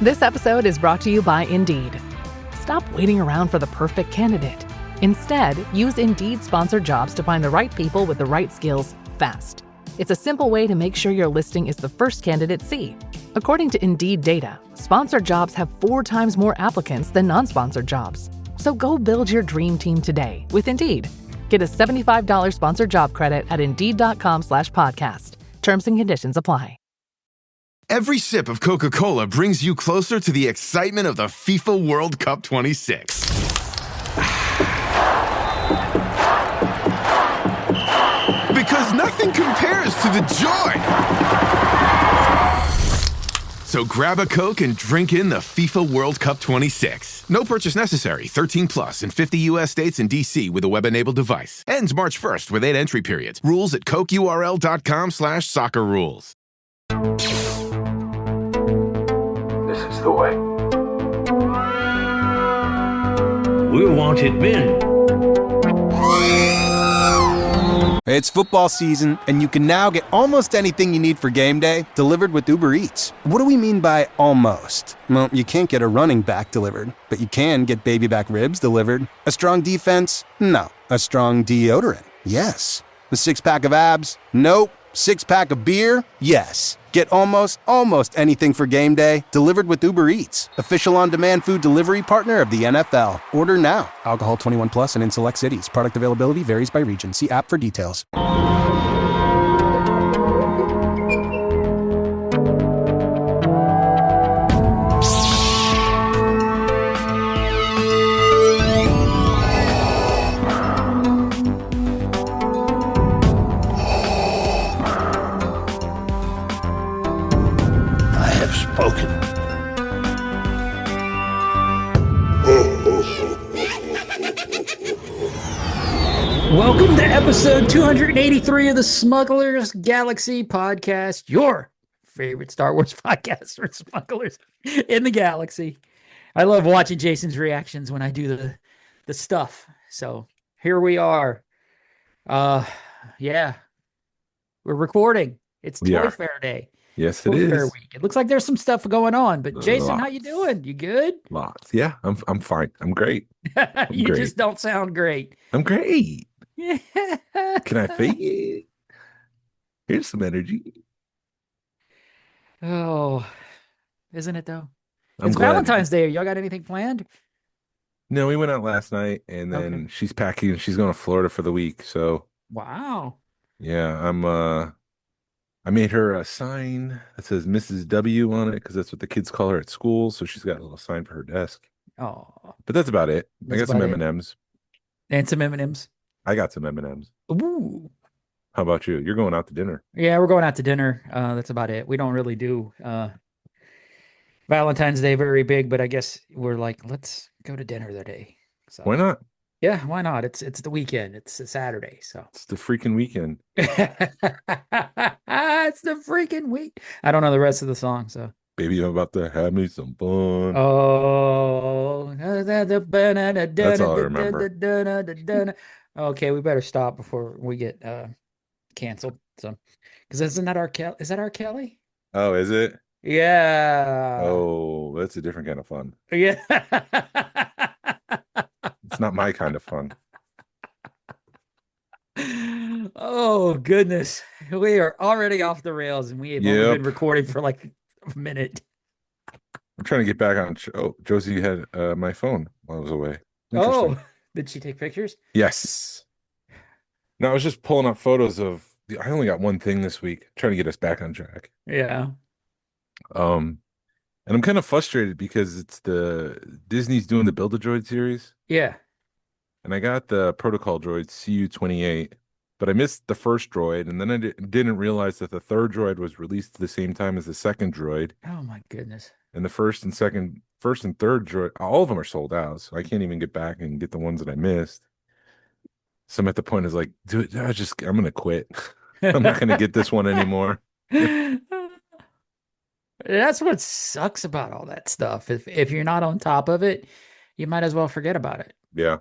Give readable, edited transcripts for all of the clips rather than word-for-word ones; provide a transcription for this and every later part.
This episode is brought to you by Indeed. Stop waiting around for the perfect candidate. Instead, use Indeed sponsored jobs to find the right people with the right skills fast. It's a simple way to make sure your listing is the first candidates see. According to Indeed data, sponsored jobs have 4 times more applicants than non-sponsored jobs. So go build your dream team today with Indeed. Get a $75 sponsored job credit at Indeed.com/podcast. Terms and conditions apply. Every sip of Coca-Cola brings you closer to the excitement of the FIFA World Cup 26. Because nothing compares to the joy. So grab a Coke and drink in the FIFA World Cup 26. No purchase necessary. 13 plus in 50 U.S. states and D.C. with a web-enabled device. Ends March 1st with 8 entry periods. Rules at CokeURL.com/soccer rules. This is the way. We're wanted men. It's football season, and you can now get almost anything you need for game day delivered with Uber Eats. What do we mean by almost? Well, you can't get a running back delivered, but you can get baby back ribs delivered. A strong defense? No. A strong deodorant? Yes. A 6-pack of abs? Nope. 6-pack of beer? Yes. Get almost anything for game day delivered with Uber Eats, official on-demand food delivery partner of the NFL. Order now. Alcohol 21 plus and in select cities. Product availability varies by region. See app for details. Welcome to episode 283 of the Smugglers Galaxy Podcast, your favorite Star Wars podcast for smugglers in the galaxy. I love watching Jason's reactions when I do the stuff. So here we are. Yeah, we're recording. It's Toy Fair Day. Yes, Toy it Fair is. week. It looks like there's some stuff going on. But Jason, Lots. how you doing? You good? Lots. Yeah, I'm fine. I'm great. You great. just don't sound great. I'm great. Yeah. Can I fake it? Here's some energy. Oh, isn't it though? I'm It's glad. Valentine's Day. Y'all got anything planned? No, we went out last night, and then she's packing. She's going to Florida for the week. So Wow. yeah, I made her a sign that says Mrs. W on it because that's what the kids call her at school. So she's got a little sign for her desk. Oh, But that's about it. I That's got some about it. M&Ms. and some M&Ms. I got some M&Ms. Ooh. How about you? You're going out to dinner. Yeah, we're going out to dinner. That's about it. We don't really do Valentine's Day very big, but I guess we're like, let's go to dinner today. So Why not? yeah, why not? It's the weekend. It's a Saturday, so It's the freaking weekend. it's the freaking week. I don't know the rest of the song, so Baby, I'm about to have me some fun. oh, That's all I remember. Okay, we better stop before we get canceled. So, because isn't that R. Kelly? Is that R. Kelly? Oh, is it? Yeah. Oh, that's a different kind of fun. Yeah. It's not my kind of fun. Oh goodness, we are already off the rails, and we have only been recording for like a minute. I'm trying to get back on. Oh, Josie had my phone while I was away. Oh, did she take pictures? Yes. No, I was just pulling up photos of. I only got one thing this week, trying to get us back on track. Yeah. And I'm kind of frustrated because it's Disney's doing the Build-A-Droid series, Yeah. and I got the Protocol droid CU-28, but I missed the first droid, and then I didn't realize that the third droid was released at the same time as the second droid, Oh my goodness. and the first and third droid, all of them are sold out, so I can't even get back and get the ones that I missed. So I'm at the point is like, dude, I'm gonna quit. I'm not gonna get this one anymore. That's what sucks about all that stuff. If you're not on top of it, you might as well forget about it. Yeah.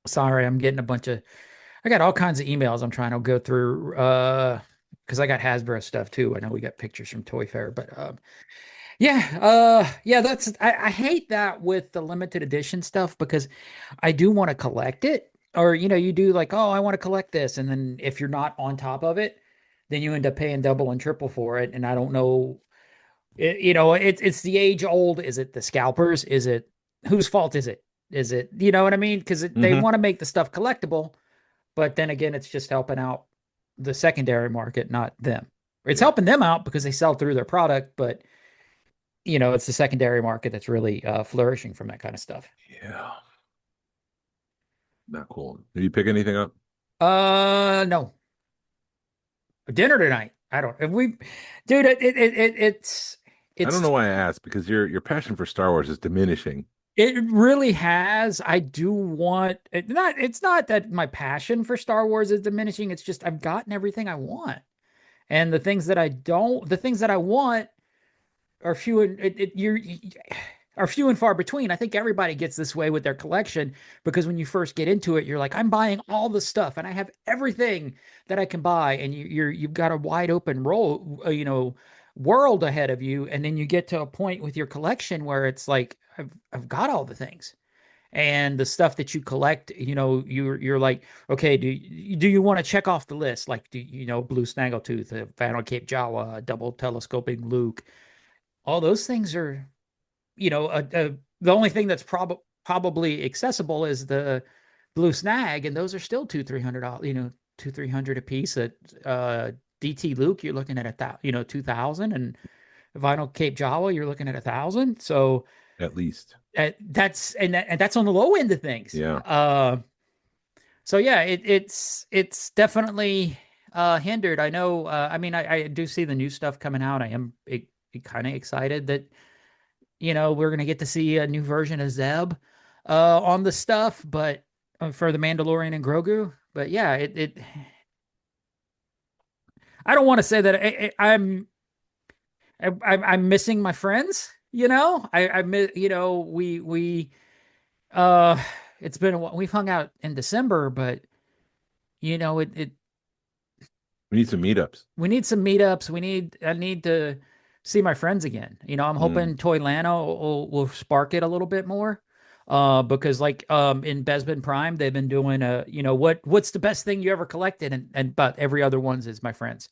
Sorry, I'm getting I got all kinds of emails I'm trying to go through. because I got Hasbro stuff too. I know we got pictures from Toy Fair, but yeah, that's I hate that with the limited edition stuff because I do want to collect it. Or, you do like, oh, I want to collect this. And then if you're not on top of it, then you end up paying double and triple for it. And I don't know, it's the age old. Is it the scalpers? Is it whose fault is it? Is it, you know what I mean? Because they want to make the stuff collectible, but then again, it's just helping out the secondary market, not them. It's helping them out because they sell through their product, but it's the secondary market that's really flourishing from that kind of stuff. Yeah. Not cool. Did you pick anything up? No. Dinner tonight. I don't. If we, dude, it's. I don't know why I asked because your passion for Star Wars is diminishing. It really has. I do want it's not that my passion for Star Wars is diminishing. It's just I've gotten everything I want. And the things that I want are few and are few and far between. I think everybody gets this way with their collection because when you first get into it, you're like, I'm buying all the stuff and I have everything that I can buy, and you've got a wide open world ahead of you, and then you get to a point with your collection where it's like I've got all the things, and the stuff that you collect, you're like, okay, do you want to check off the list, like Blue Snaggletooth, the Final Cape Jawa, double telescoping Luke, all those things are, the only thing that's probably accessible is the Blue Snag, and those are still $200-$300, $200-$300 a piece. At DT Luke, you're looking at 2,000, and Vinyl Cape Jawa, you're looking at 1,000. So at least that's on the low end of things. Yeah. So yeah, it's definitely hindered. I know. I mean, I do see the new stuff coming out. I am kind of excited that we're gonna get to see a new version of Zeb on the stuff, but for the Mandalorian and Grogu. But yeah, I don't want to say that I'm missing my friends. I miss, it's been a while. We've hung out in December, but we need some meetups. We need some meetups. I need to see my friends again. I'm hoping Toy Lano will spark it a little bit more. Because like in Bespin Prime, they've been doing what's the best thing you ever collected, and but every other one's is my friends.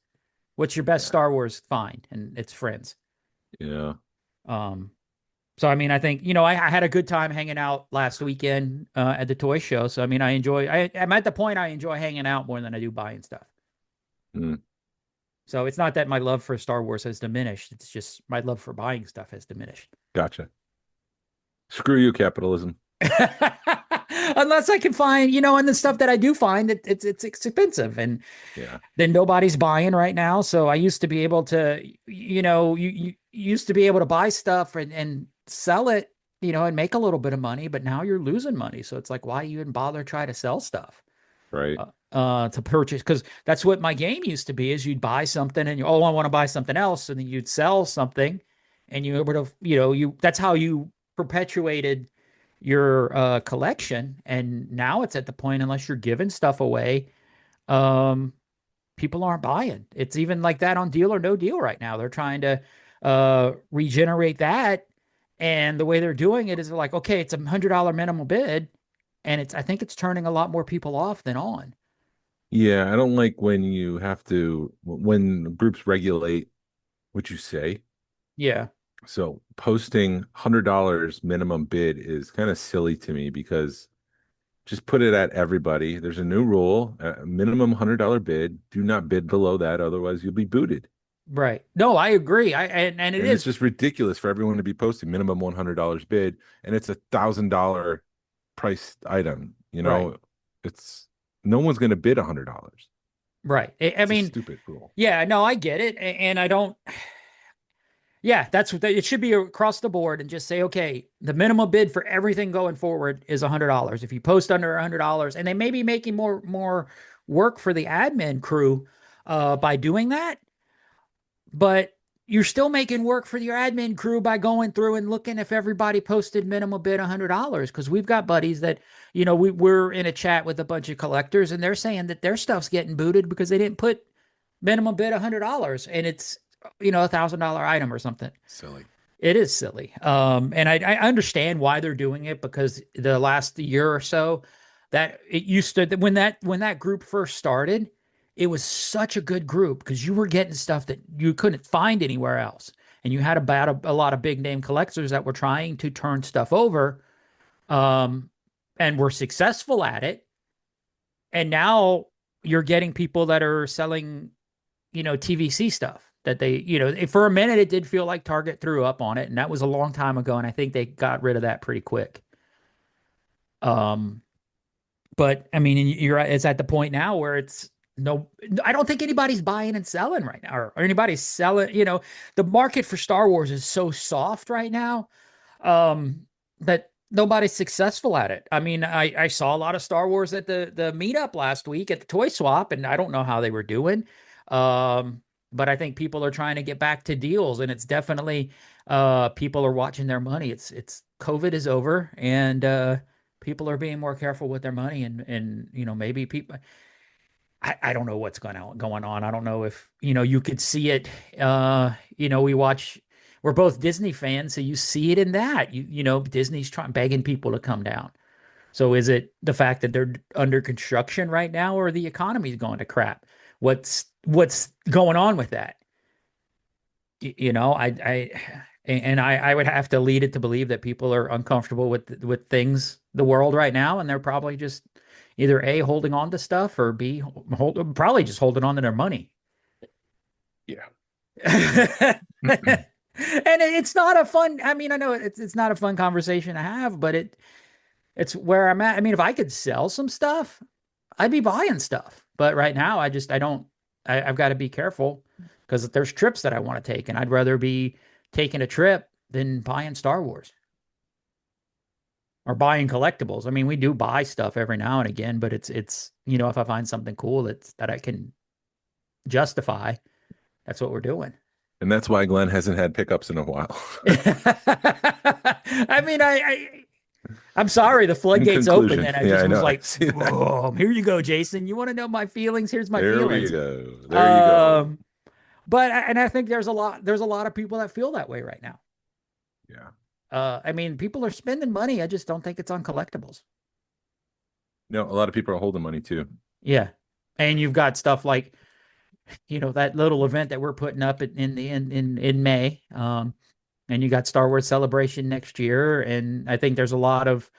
What's your best Star Wars find? And it's friends. Yeah. So I mean, I think I had a good time hanging out last weekend at the toy show. So I mean, I'm at the point I enjoy hanging out more than I do buying stuff. So it's not that my love for Star Wars has diminished. It's just my love for buying stuff has diminished. Gotcha. Screw you, capitalism. Unless I can find, and the stuff that I do find, it's expensive, and then nobody's buying right now. So I used to be able to, you used to be able to buy stuff and sell it, and make a little bit of money, but now you're losing money. So it's like, why even bother try to sell stuff? Right. To purchase, because that's what my game used to be, is you'd buy something and I want to buy something else. And then you'd sell something and you were to, that's how you perpetuated your collection. And now it's at the point, unless you're giving stuff away, people aren't buying. It's even like that on Deal or No Deal right now. They're trying to regenerate that. And the way they're doing it is they're like, okay, it's $100 minimum bid. And I think it's turning a lot more people off than on. Yeah, I don't like when groups regulate what you say. Yeah. So posting $100 minimum bid is kind of silly to me, because just put it at everybody. There's a new rule, a minimum $100 bid. Do not bid below that, otherwise you'll be booted. Right. No, I agree. And it's just ridiculous for everyone to be posting minimum $100 bid, and it's $1,000 priced item. Right. It's no one's going to bid $100. Right. I mean, stupid rule. Yeah, no, I get it. And I don't. Yeah, that's what it should be across the board, and just say, okay, the minimum bid for everything going forward is $100. If you post under $100, and they may be making more work for the admin crew by doing that, but you're still making work for your admin crew by going through and looking if everybody posted minimum bid $100. Because we've got buddies that, we're in a chat with a bunch of collectors, and they're saying that their stuff's getting booted because they didn't put minimum bid $100, and it's $1,000 item or something. Silly. It is silly. And I understand why they're doing it, because the last year or so that it used to, when that group first started, it was such a good group because you were getting stuff that you couldn't find anywhere else. And you had about a lot of big name collectors that were trying to turn stuff over, and were successful at it. And now you're getting people that are selling, TVC stuff that they, for a minute, it did feel like Target threw up on it. And that was a long time ago. And I think they got rid of that pretty quick. But I mean, it's at the point now where I don't think anybody's buying and selling right now, or anybody's selling, the market for Star Wars is so soft right now, that nobody's successful at it. I mean, I saw a lot of Star Wars at the meetup last week at the Toy Swap, and I don't know how they were doing. But I think people are trying to get back to deals, and it's definitely, people are watching their money. It's COVID is over, and, people are being more careful with their money, and maybe people, I don't know what's going on. I don't know if, you could see it. We're both Disney fans, so you see it in that, Disney's begging people to come down. So is it the fact that they're under construction right now, or the economy's going to crap? What's going on with that? I would have to lead it to believe that people are uncomfortable with things, the world right now, and they're probably just either A, holding on to stuff, or B, probably just holding on to their money. Yeah. And it's not a fun, I mean, I know it's not a fun conversation to have, but it's where I'm at. I mean, if I could sell some stuff, I'd be buying stuff. But right now, I've got to be careful, because there's trips that I want to take, and I'd rather be taking a trip than buying Star Wars or buying collectibles. I mean, we do buy stuff every now and again, but it's if I find something cool that I can justify, that's what we're doing. And that's why Glenn hasn't had pickups in a while. I mean, I'm sorry, the floodgates opened, and I just was like, "Oh, here you go, Jason. You want to know my feelings? Here's my feelings." There you go. But I think there's a lot of people that feel that way right now. Yeah. I mean, people are spending money. I just don't think it's on collectibles. No, a lot of people are holding money too. Yeah. And you've got stuff like, that little event that we're putting up in May. And you got Star Wars Celebration next year. And I think there's a lot of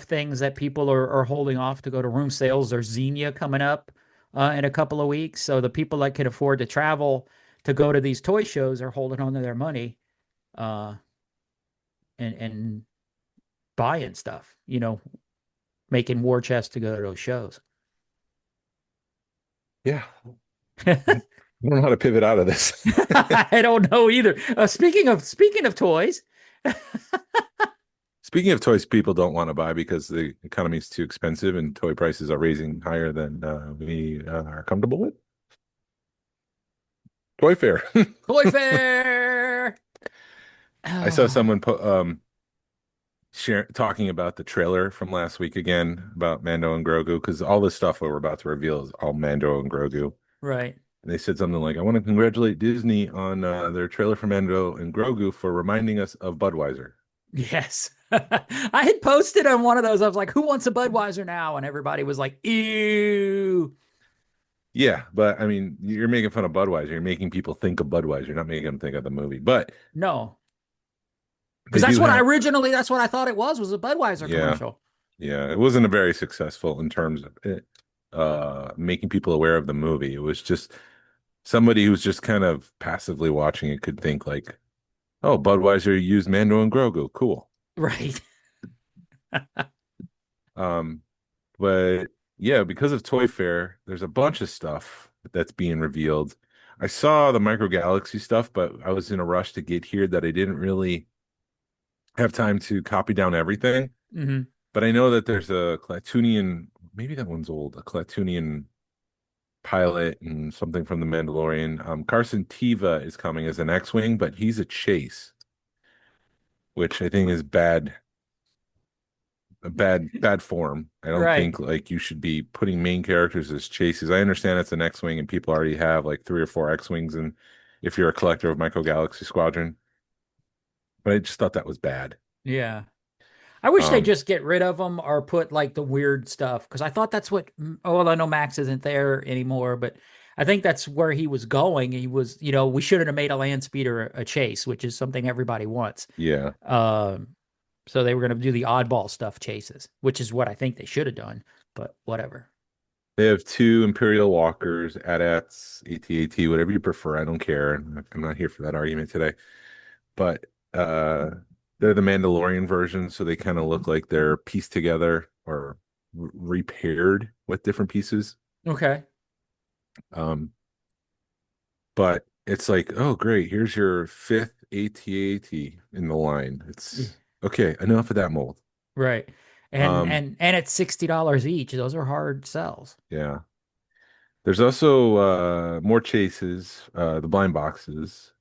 things that people are holding off to go to room sales. There's Xenia coming up in a couple of weeks. So the people that can afford to travel to go to these toy shows are holding on to their money, and buying stuff, making war chests to go to those shows. Yeah. I don't know how to pivot out of this. I don't know either. Speaking of toys. Speaking of toys, people don't want to buy because the economy is too expensive and toy prices are raising higher than we are comfortable with. Toy Fair. Toy Fair. I saw someone talking about the trailer from last week again about Mando and Grogu, because all this stuff we're about to reveal is all Mando and Grogu. Right. And they said something like, "I want to congratulate Disney on their trailer for Mando and Grogu for reminding us of Budweiser." Yes. I had posted on one of those. I was like, "Who wants a Budweiser now?" And everybody was like, "Ew." Yeah, but I mean, you're making fun of Budweiser. You're making people think of Budweiser. You're not making them think of the movie. But no, because that's what I thought it was a Budweiser commercial. Yeah, it wasn't a very successful in terms of it, making people aware of the movie. It was just somebody who's just kind of passively watching it could think like, "Oh, Budweiser used Mando and Grogu. Cool." Right. But yeah, because of Toy Fair, there's a bunch of stuff that's being revealed. I saw the Micro Galaxy stuff, but I was in a rush to get here that I didn't really have time to copy down everything. Mm-hmm. But I know that there's a Klatooinian, maybe that one's old, a Klatooinian pilot and something from the Mandalorian. Carson Teva is coming as an X-Wing, but he's a chase, which I think is bad a bad form. I don't Right. think like you should be putting main characters as chases. I understand it's an X-wing and people already have like 3 or 4 X-wings, and if you're a collector of Micro Galaxy Squadron, but I just thought that was bad. Yeah. I wish they Um, just get rid of them or put like the weird stuff because I thought that's what. Oh, well, I know Max isn't there anymore, but I think that's where he was going. He was, we shouldn't have made a land speeder a chase, which is something everybody wants. yeah. Um, so they were going to do the oddball stuff chases, which is what I think they should have done. But whatever. They have 2 Imperial Walkers, AT-ATs, AT-AT, whatever you prefer. I don't care. I'm not here for that argument today. But they're the Mandalorian version, so they kind of look like they're pieced together or repaired with different pieces. Okay. But it's like, oh great, here's your 5th AT-AT in the line. It's okay, enough of that mold. Right. And it's $60 each. Those are hard sells. Yeah. There's also more chases, the blind boxes.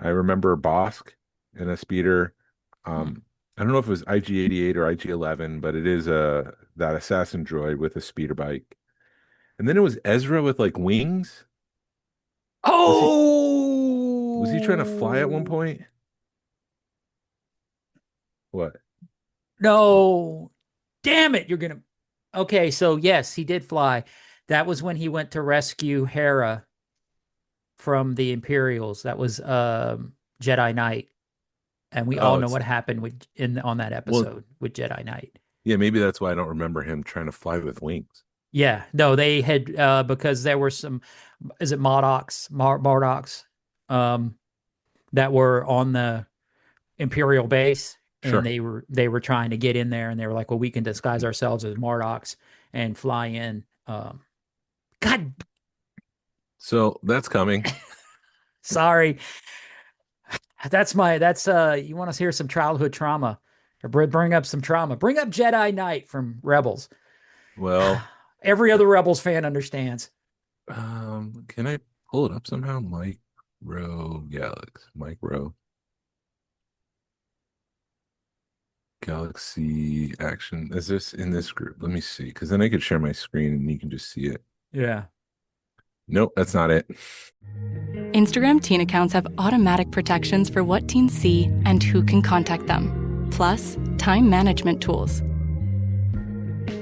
I remember Bosk and a speeder. I don't know if it was IG-88 or IG-11, but it is that assassin droid with a speeder bike. And then it was Ezra with like wings. Was he trying to fly at one point? What? No. Damn it. Okay, so yes, he did fly. That was when he went to rescue Hera from the Imperials. That was Jedi Knight. And we all know what happened on that episode with Jedi Knight. Yeah, maybe that's why I don't remember him trying to fly with wings. Yeah, no, they had because there were some, is it Mardocs, that were on the Imperial base, Sure. and they were trying to get in there, and they were like, well, we can disguise ourselves as Mardocs and fly in. God, So that's coming. sorry. That's you want to hear some childhood trauma or bring up some trauma. Bring up Jedi Knight from Rebels. Well, Every other Rebels fan understands. can I pull it up somehow? Micro Galaxy action. Is this in this group? Let me see, because then I could share my screen and you can just see it. Yeah. Nope, that's not it. Instagram teen accounts have automatic protections for what teens see and who can contact them, plus time management tools.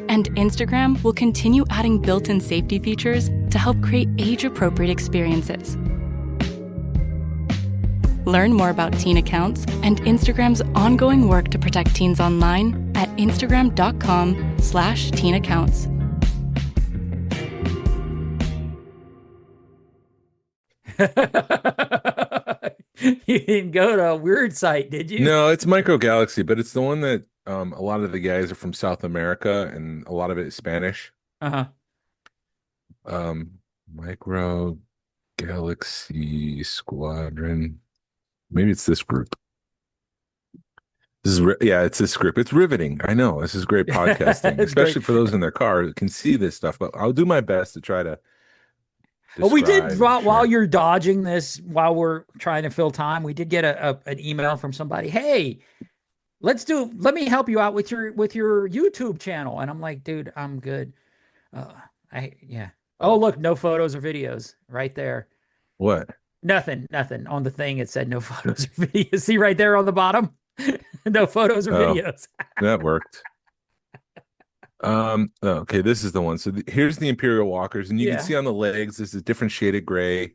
And Instagram will continue adding built-in safety features to help create age-appropriate experiences. Learn more about teen accounts and Instagram's ongoing work to protect teens online at instagram.com/teen accounts. You didn't go to a weird site, did you? No, it's Micro Galaxy, but it's the one that a lot of the guys are from South America and a lot of it is Spanish. Uh-huh. Micro Galaxy Squadron. Maybe it's this group. It's this group. It's riveting. I know. This is great podcasting, especially great. for those in their car who can see this stuff. But I'll do my best to try to. Well, we did describe while you're dodging this, while we're trying to fill time, we did get an email from somebody. Hey, let me help you out with your YouTube channel. And I'm like, dude, I'm good. Oh, look, no photos or videos right there. What? Nothing on the thing. It said no photos or videos. See right there on the bottom? No photos or videos. That worked. Okay, this is the one. So here's the Imperial Walkers, and you can see on the legs, this is different shaded gray.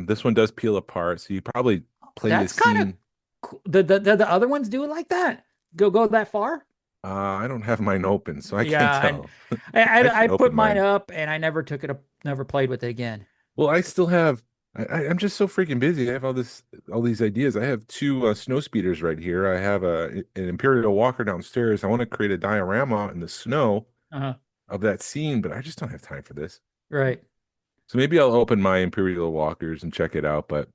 This one does peel apart, so you probably play this scene. Cool. The other ones do it like that? Go that far? I don't have mine open, so I can't tell. I put mine up, and I never took it up, never played with it again. Well, I still have. I'm just so freaking busy. I have all these ideas. I have 2 snow speeders right here. I have an Imperial Walker downstairs. I want to create a diorama in the snow of that scene, but I just don't have time for this. Right. So maybe I'll open my Imperial Walkers and check it out. But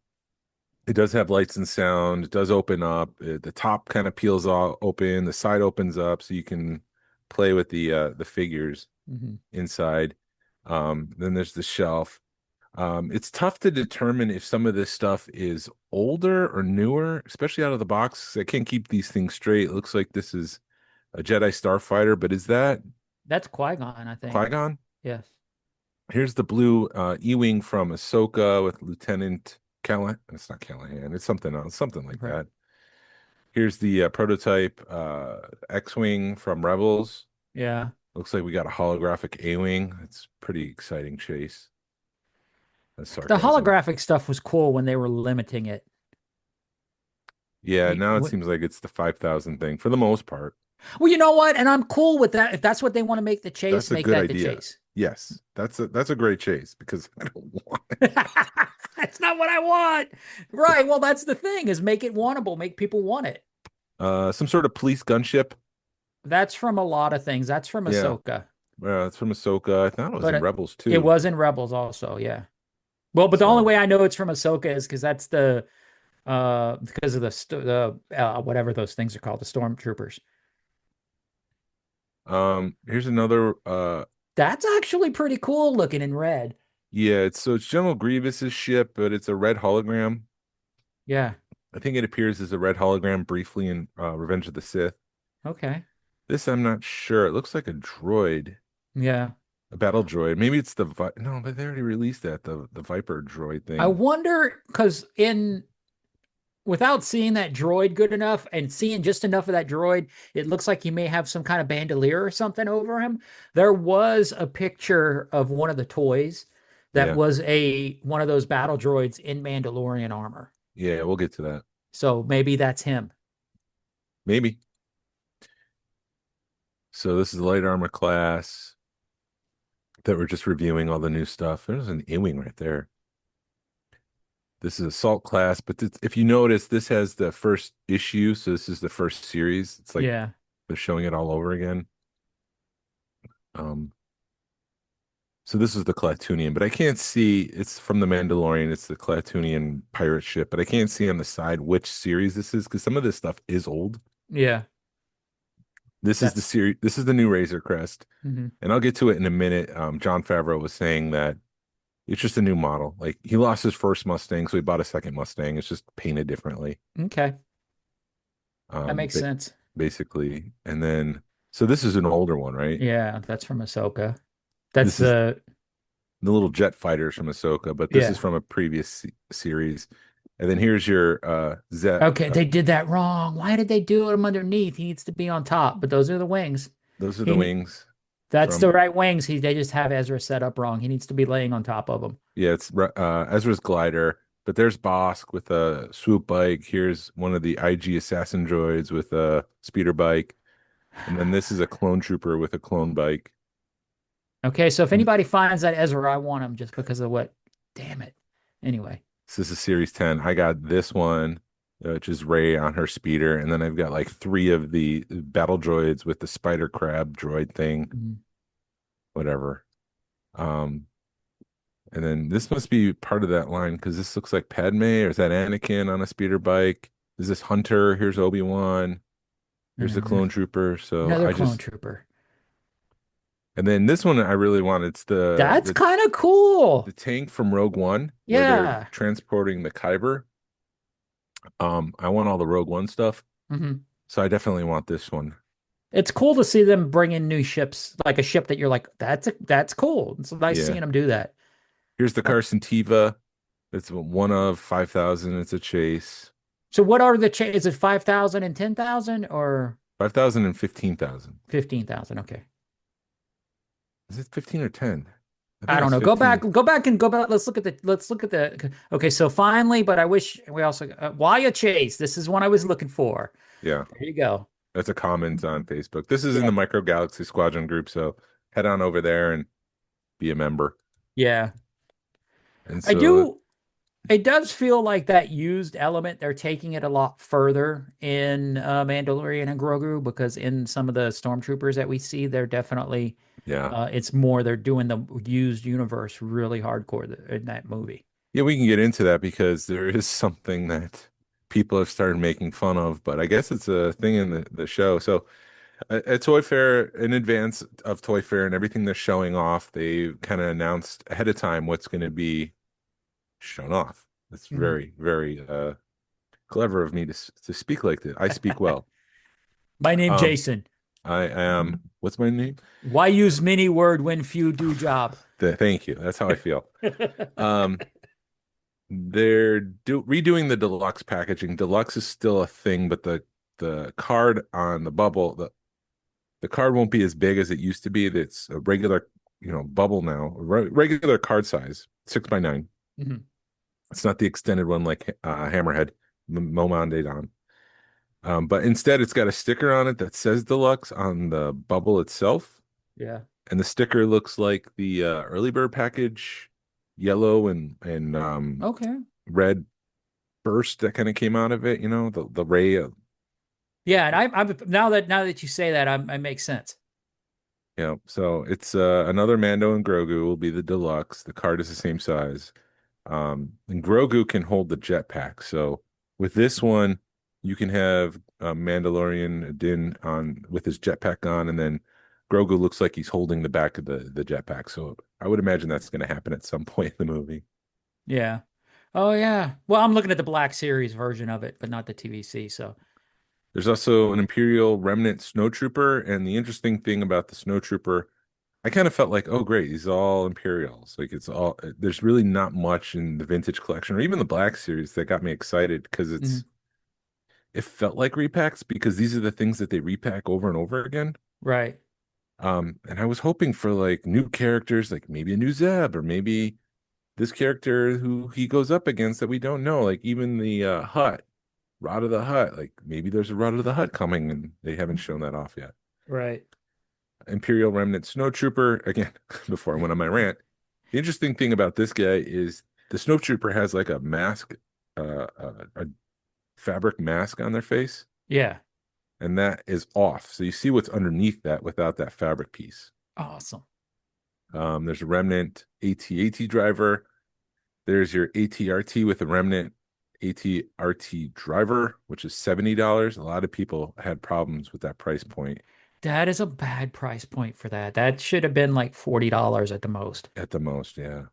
it does have lights and sound. It does open up. The top kind of peels open. The side opens up, so you can play with the figures inside. Then there's the shelf. It's tough to determine if some of this stuff is older or newer, especially out of the box. I can't keep these things straight. It looks like this is a Jedi starfighter, but is that That's Qui-Gon, I think. Qui-Gon? Yes. Here's the blue E-wing from Ahsoka with Lieutenant Callahan. It's not Callahan. It's something else, something like Right. that. Here's the prototype X-wing from Rebels. Yeah. Looks like we got a holographic A-wing. It's pretty exciting chase. That's The sarcasm. holographic stuff was cool when they were limiting it. Yeah, You- now it what- seems like it's the 5,000 thing for the most part. Well, you know what? And I'm cool with that. If that's what they want to make the chase, That's a make good that idea. the chase. Yes, that's a great chase because I don't want it. That's not what I want. Right. Well, that's the thing is make it wantable, make people want it. Some sort of police gunship. That's from a lot of things. That's from Yeah. Ahsoka. It's from Ahsoka. I thought it was But in Rebels too. It was in Rebels also, yeah. Well, but the only way I know it's from Ahsoka is because that's the because of the whatever those things are called, the stormtroopers. Here's another That's actually pretty cool looking in red. yeah, it's General Grievous's ship, but it's a red hologram. Yeah. I think it appears as a red hologram briefly in Revenge of the Sith. Okay. This I'm not sure. It looks like a droid, Yeah. a battle droid. Maybe it's no, but they already released that the Viper droid thing. I wonder because without seeing that droid good enough and seeing just enough of that droid, it looks like he may have some kind of bandolier or something over him. There was a picture of one of the toys that was one of those battle droids in Mandalorian armor. Yeah, we'll get to that. So maybe that's him. Maybe. So this is the light armor class that we're just reviewing all the new stuff. There's an A-wing right there. This is assault class, but if you notice, this has the first issue, so this is the first series. It's like they're showing it all over again. So this is the Klatooinian, but I can't see. It's from the Mandalorian. It's the Klatooinian pirate ship, but I can't see on the side which series this is because some of this stuff is old. Yeah. This is the series. This is the new Razor Crest, Mm-hmm. and I'll get to it in a minute. John Favreau was saying that it's just a new model. Like he lost his first Mustang, so he bought a second Mustang. It's just painted differently. Okay. That makes sense. Basically. And then, so this is an older one, right? Yeah, that's from Ahsoka. That's the little jet fighters from Ahsoka, but this is from a previous series. And then here's your Zet. Okay, they did that wrong. Why did they do him underneath? He needs to be on top, but those are the wings. Those are the wings. That's the right wings. They just have Ezra set up wrong. He needs to be laying on top of them. Yeah, it's Ezra's glider, but there's Bosk with a swoop bike. Here's one of the IG assassin droids with a speeder bike. And then this is a clone trooper with a clone bike. Okay, so if anybody finds that Ezra, I want him just because of what. Damn it. Anyway. This is Series 10. I got this one, which is Rey on her speeder. And then I've got like 3 of the battle droids with the spider crab droid thing. Mm-hmm. Whatever. And then this must be part of that line because this looks like Padme, or is that Anakin on a speeder bike? Is this Hunter? Here's Obi-Wan. Here's the clone trooper. So another clone trooper. And then this one I really want. It's that's kind of cool. The tank from Rogue One. Yeah. Where they're transporting the Kyber. I want all the Rogue One stuff. Mm-hmm. So I definitely want this one. It's cool to see them bring in new ships, like a ship that you're like, that's cool. It's nice seeing them do that. Here's the Carson Tiva. It's one of 5,000. It's a chase. So what are the is it 5,000 and 10,000 or 5,000 and 15,000? 15,000. Okay. Is it 15 or 10? I don't know. 15. Go back. Let's look at the. Okay. So finally, but I wish we also, why a chase? This is one I was looking for. Yeah. There you go. That's a comment on Facebook. This is in the Micro Galaxy Squadron group. So head on over there and be a member. Yeah. And so, it does feel like that used element, they're taking it a lot further in Mandalorian and Grogu, because in some of the stormtroopers that we see, they're definitely, it's more, they're doing the used universe really hardcore in that movie. Yeah, we can get into that because there is something that people have started making fun of, but I guess it's a thing in the show. So at Toy Fair, in advance of Toy Fair and everything they're showing off, they kind of announced ahead of time what's going to be shown off. It's very, very clever of me to speak like this. I speak well. My name's Jason. I am. What's my name? Why use mini word when few do job? Thank you. That's how I feel. Um, they're redoing the deluxe packaging. Deluxe is still a thing, but the card on the bubble, the card won't be as big as it used to be. It's a regular, bubble now, regular card size, 6x9. Mhm. It's not the extended one like Hammerhead, Momandedon. But instead, it's got a sticker on it that says deluxe on the bubble itself. Yeah. And the sticker looks like the early bird package, yellow and Okay. red burst that kind of came out of it. The ray of. Yeah, and I'm now that you say that, it makes sense. So it's another Mando and Grogu will be the deluxe. The card is the same size. And Grogu can hold the jetpack. So with this one, you can have Mandalorian Din on with his jetpack on, and then Grogu looks like he's holding the back of the jetpack. So I would imagine that's going to happen at some point in the movie. Yeah. Oh yeah. Well, I'm looking at the Black Series version of it, but not the TVC. So there's also an Imperial Remnant Snowtrooper, and the interesting thing about the Snowtrooper, I kind of felt like, oh great, these are all Imperials. Like there's really not much in the vintage collection or even the Black Series that got me excited because it felt like repacks because these are the things that they repack over and over again. right. And I was hoping for like new characters, like maybe a new Zeb or maybe this character who he goes up against that we don't know, like even the Rod of the Hutt, like maybe there's a Rod of the Hutt coming and they haven't shown that off yet. Right. Imperial Remnant Snowtrooper, again, before I went on my rant, the interesting thing about this guy is the Snowtrooper has like a mask, a fabric mask on their face. Yeah. And that is off. So you see what's underneath that without that fabric piece. Awesome. There's a Remnant AT-AT driver. There's your AT-RT with a Remnant AT-RT driver, which is $70. A lot of people had problems with that price point. That is a bad price point for that. That should have been like $40 at the most. At the most, yeah.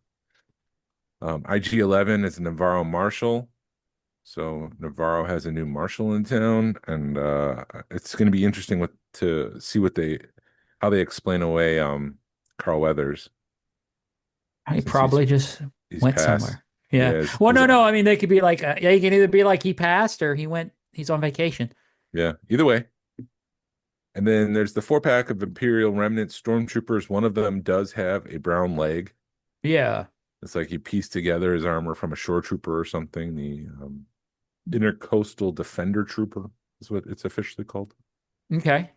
IG-11 is a Navarro Marshal. So Navarro has a new Marshal in town, and it's going to be interesting to see how they explain away Carl Weathers. He probably just went passed. somewhere. Yeah. Well, no. I mean, they could be like, he can either be like he passed or he's on vacation. Yeah. Either way. And then there's the 4-pack of Imperial Remnant Stormtroopers. One of them does have a brown leg. Yeah. It's like he pieced together his armor from a shore trooper or something. The Intercoastal Defender Trooper is what it's officially called. Okay.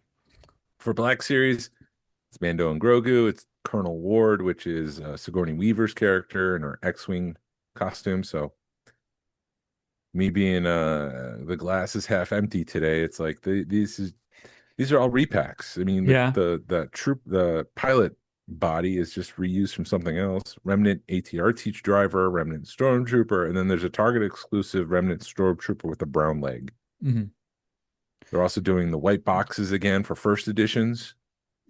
For Black Series, it's Mando and Grogu. It's Colonel Ward, which is Sigourney Weaver's character in her X-Wing costume. So me being the glass is half empty today, it's like these are all repacks. I mean, the pilot body is just reused from something else. Remnant AT-RT driver, Remnant Stormtrooper, and then there's a Target exclusive Remnant Stormtrooper with a brown leg. Mm-hmm. They're also doing the white boxes again for first editions.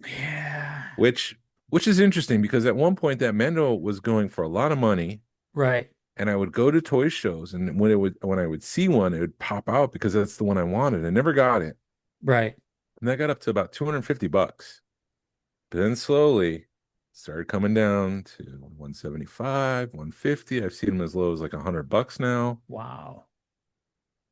Yeah. Which is interesting because at one point that Mando was going for a lot of money. Right. And I would go to toy shows, and when I would see one, it would pop out because that's the one I wanted. I never got it. Right. And that got up to about $250. But then slowly started coming down to 175, 150. I've seen them as low as like $100 now. Wow.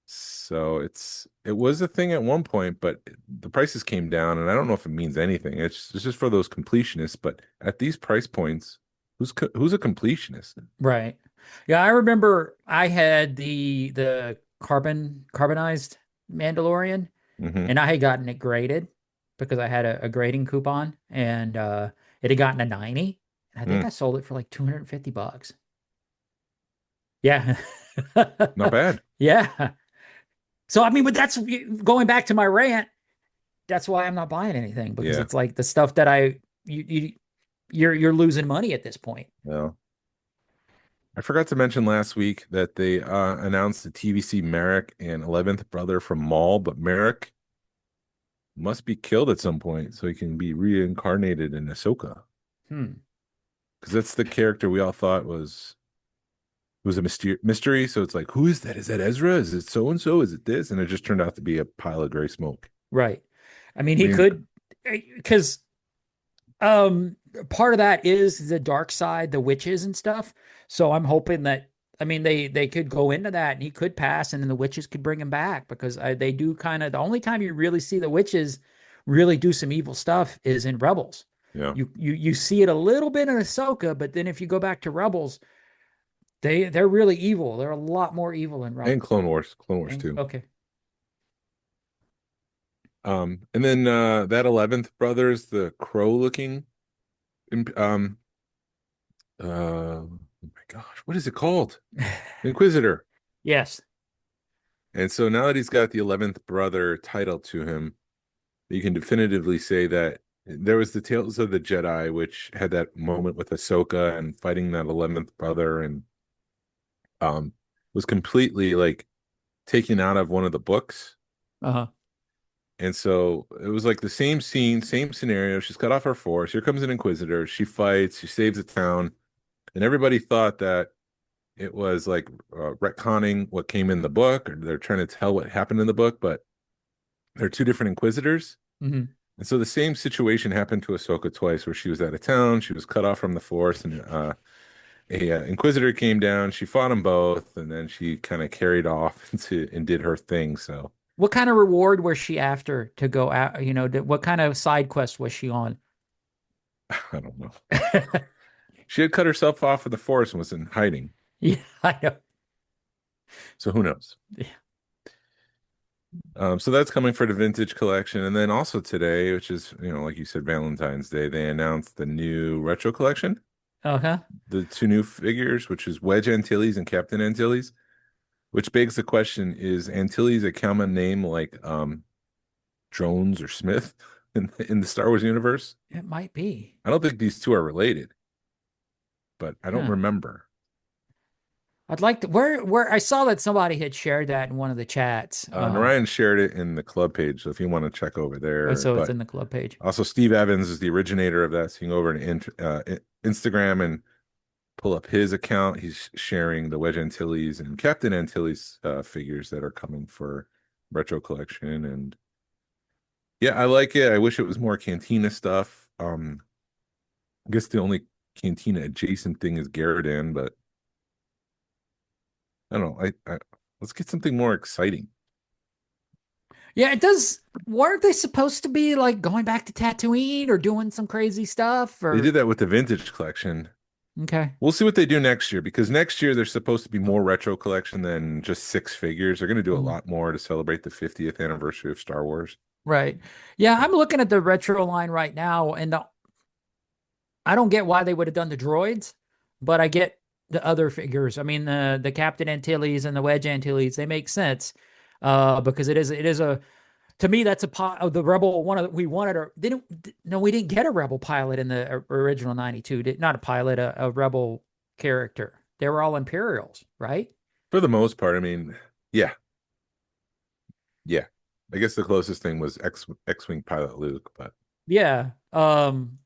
So it was a thing at one point, but the prices came down, and I don't know if it means anything. It's just for those completionists. But at these price points, who's a completionist? Right. Yeah, I remember I had the carbonized Mandalorian, and I had gotten it graded because I had a grading coupon, and it had gotten a 90. And I think I sold it for like $250. Yeah. Not bad. Yeah. So, I mean, but that's going back to my rant. That's why I'm not buying anything, because it's like the stuff that you're losing money at this point. Yeah. I forgot to mention last week that they announced the TVC Merrick and 11th brother from Maul, but Merrick must be killed at some point so he can be reincarnated in Ahsoka. Because that's the character we all thought was a mystery. So it's like, who is that? Is that Ezra? Is it so-and-so? Is it this? And it just turned out to be a pile of gray smoke. Right. I mean, he could because part of that is the dark side, the witches and stuff. So I'm hoping that, I mean, they could go into that and he could pass, and then the witches could bring him back, because they do kind of, the only time you really see the witches really do some evil stuff is in Rebels. Yeah. You see it a little bit in Ahsoka, but then if you go back to Rebels, they're really evil. They're a lot more evil in Rebels. And Clone Wars too. Okay. And then that 11th brother is the crow looking oh my gosh, what is it called? Inquisitor. Yes. And so now that he's got the 11th brother title to him, you can definitively say that there was the Tales of the Jedi, which had that moment with Ahsoka and fighting that 11th brother, and was completely like taken out of one of the books. Uh-huh. And so it was like the same scene, same scenario. She's cut off her force. Here comes an Inquisitor. She fights. She saves the town. And everybody thought that it was like retconning what came in the book, or they're trying to tell what happened in the book, but they're two different Inquisitors. Mm-hmm. And so the same situation happened to Ahsoka twice, where she was out of town. She was cut off from the force, and a Inquisitor came down. She fought them both, and then she kind of carried off and did her thing. So what kind of reward was she after to go out? What kind of side quest was she on? I don't know. She had cut herself off of the force and was in hiding. Yeah, I know. So who knows? Yeah. So that's coming for the vintage collection. And then also today, which is, like you said, Valentine's Day, they announced the new retro collection. Okay. The two new figures, which is Wedge Antilles and Captain Antilles, which begs the question, is Antilles a common name like Jones or Smith in the Star Wars universe? It might be. I don't think these two are related, but I don't remember. I'd like to, where I saw that somebody had shared that in one of the chats. Narayan shared it in the club page, so if you want to check over there. So it's in the club page. Also, Steve Evans is the originator of that, so you can go over to Instagram and pull up his account. He's sharing the Wedge Antilles and Captain Antilles figures that are coming for retro collection. And yeah, I like it. I wish it was more Cantina stuff. I guess the only Cantina adjacent thing is Garridan, but I don't know. I let's get something more exciting. Yeah, it does. Weren't they supposed to be like going back to Tatooine or doing some crazy stuff? Or... They did that with the vintage collection. Okay. We'll see what they do next year, because next year there's supposed to be more retro collection than just 6 figures. They're going to do a lot more to celebrate the 50th anniversary of Star Wars. Right. Yeah, I'm looking at the retro line right now, and I don't get why they would have done the droids, but I get the other figures. I mean, the Captain Antilles and the Wedge Antilles, they make sense because it is a, to me, that's a pot of the Rebel one of we wanted, or we didn't get a Rebel pilot in the original 92. Not a pilot, a Rebel character. They were all Imperials, right? For the most part. I mean, yeah. I guess the closest thing was X-Wing pilot Luke, but yeah. And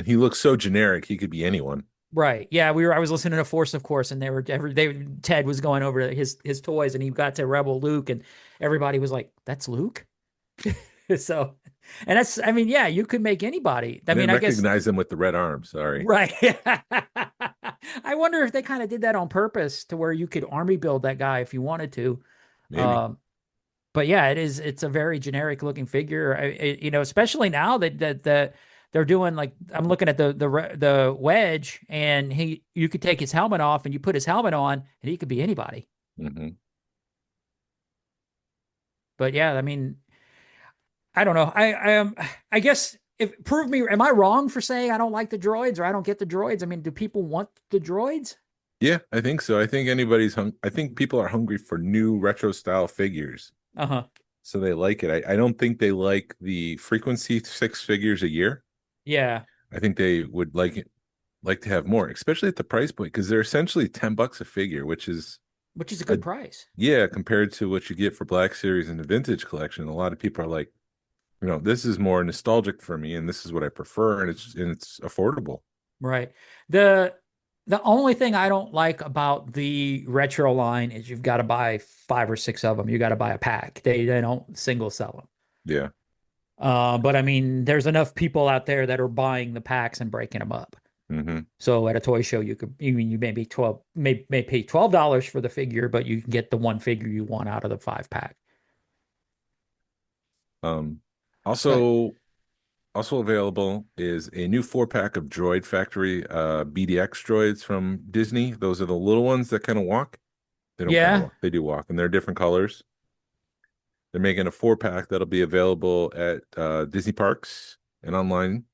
he looks so generic, he could be anyone. Right. Yeah, I was listening to Force, of course, and Ted was going over his toys, and he got to Rebel Luke, and everybody was like, "That's Luke." So, and that's, I mean, yeah, you could make anybody. I mean, I guess recognize him with the red arm. Sorry. Right. I wonder if they kind of did that on purpose to where you could army build that guy if you wanted to. Maybe. But yeah, it's a very generic looking figure. Especially now that they're doing, like, I'm looking at the Wedge, and you could take his helmet off and you put his helmet on and he could be anybody. Mm-hmm. But yeah, I mean, I don't know. I guess prove me, am I wrong for saying I don't like the droids or I don't get the droids? I mean, do people want the droids? Yeah, I think so. I think I think people are hungry for new retro style figures. Uh-huh. So they like it. I don't think they like the frequency 6 figures a year. Yeah. I think they would like to have more, especially at the price point, because they're essentially $10 a figure, which is a good price. Yeah, compared to what you get for Black Series and the vintage collection. A lot of people are like, this is more nostalgic for me, and this is what I prefer, and it's affordable. Right. The only thing I don't like about the retro line is you've got to buy 5 or 6 of them. You got to buy a pack. They don't single sell them. Yeah. But I mean, there's enough people out there that are buying the packs and breaking them up. Mm-hmm. So at a toy show, you may be may pay $12 for the figure, but you can get the one figure you want out of the 5-pack. Also available is a new 4-pack of Droid Factory BDX droids from Disney. Those are the little ones that kind of walk. They don't kind of walk. They do walk, and they're different colors. They're making a 4-pack that'll be available at Disney parks and online.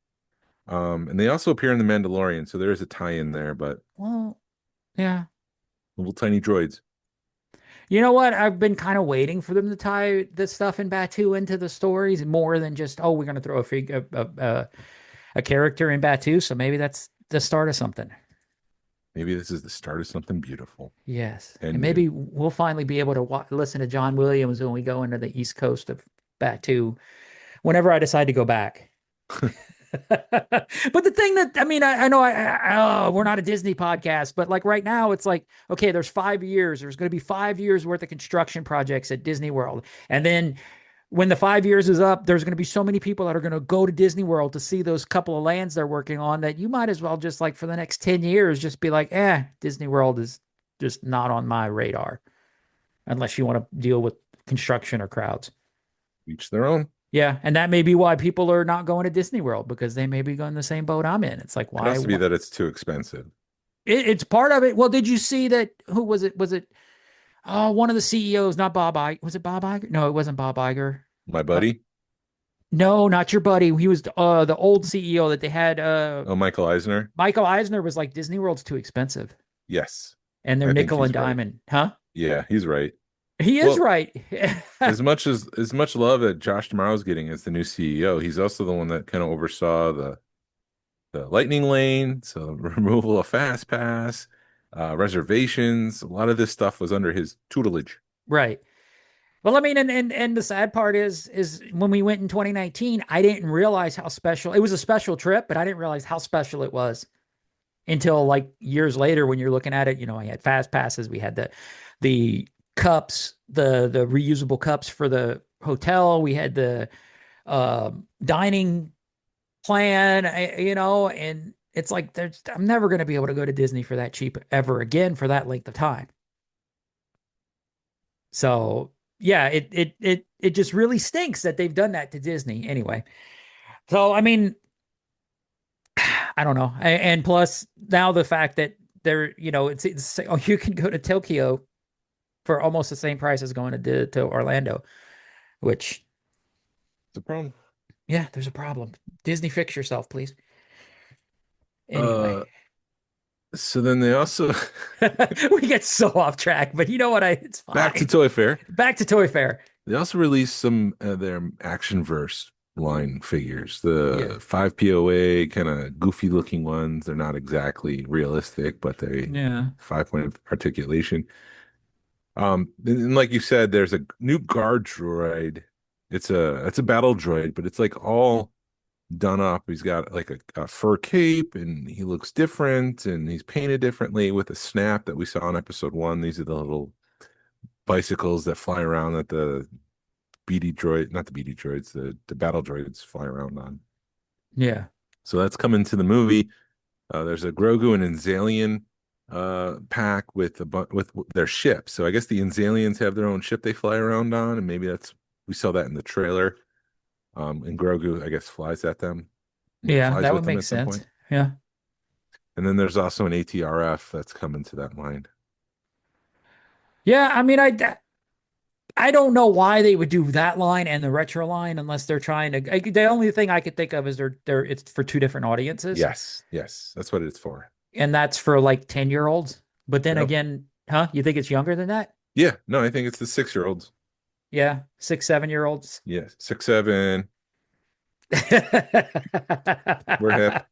And they also appear in The Mandalorian, so there is a tie-in there, but yeah. Little tiny droids. You know what? I've been kind of waiting for them to tie this stuff in Batuu into the stories more than just, oh, we're going to throw a character in Batuu. So maybe that's the start of something. Maybe this is the start of something beautiful. Yes. And maybe we'll finally be able to listen to John Williams when we go into the East Coast of Batuu whenever I decide to go back. But the thing that, I mean, I know we're not a Disney podcast, but like right now it's like, okay, there's 5 years. There's going to be 5 years worth of construction projects at Disney World. And then when the 5 years is up, there's going to be so many people that are going to go to Disney World to see those couple of lands they're working on that you might as well just like for the next 10 years, just be like, Disney World is just not on my radar unless you want to deal with construction or crowds. Each their own. Yeah, and that may be why people are not going to Disney World, because they may be going the same boat I'm in. It's like, why? It has to be that it's too expensive. It's part of it. Well, did you see that? Who was it? Was it one of the CEOs, not Bob Iger? Was it Bob Iger? No, it wasn't Bob Iger. My buddy? No, not your buddy. He was the old CEO that they had. Michael Eisner? Michael Eisner was like, Disney World's too expensive. Yes. And they're nickel and diamond. Right. Huh? Yeah, he's right. He is right. as much love that Josh Tomorrow's getting as the new CEO, he's also the one that kind of oversaw the lightning lane, so removal of fast pass, reservations. A lot of this stuff was under his tutelage. Right. Well, I mean, and the sad part is when we went in 2019, I didn't realize how special it was. A special trip, but I didn't realize how special it was until like years later when you're looking at it. You know, I had fast passes. We had the cups, the reusable cups for the hotel. We had the dining plan, and it's like I'm never going to be able to go to Disney for that cheap ever again for that length of time. So yeah, it just really stinks that they've done that to Disney anyway. So I mean, I don't know, and plus now the fact that they're it's you can go to Tokyo for almost the same price as going to Orlando, which it's a problem. Yeah, there's a problem. Disney, fix yourself, please. Anyway. So then they also we get so off track, but you know what? It's fine. Back to Toy Fair. They also released some of their Actionverse line figures. The 5 POA kind of goofy looking ones. They're not exactly realistic, but they 5-point articulation. And like you said, there's a new guard droid. It's a battle droid, but it's like all done up. He's got like a fur cape, and he looks different, and he's painted differently with a snap that we saw in episode 1. These are the little bicycles that fly around that the battle droids fly around on. Yeah. So that's coming to the movie. There's a Grogu and Anzalian pack with their ship. So I guess the Anzalians have their own ship they fly around on, and maybe we saw that in the trailer. And Grogu, I guess, flies at them. Yeah, that would make sense. Yeah. And then there's also an ATRF that's coming to that line. Yeah, I mean, I don't know why they would do that line and the retro line unless they're trying to. The only thing I could think of is it's for two different audiences. Yes, that's what it's for. And that's for like 10-year-olds. But then again, you think it's younger than that? Yeah, no, I think it's the 6-year-olds. Yeah, 6, 7-year-olds. Yeah, 6, 7. We're hip.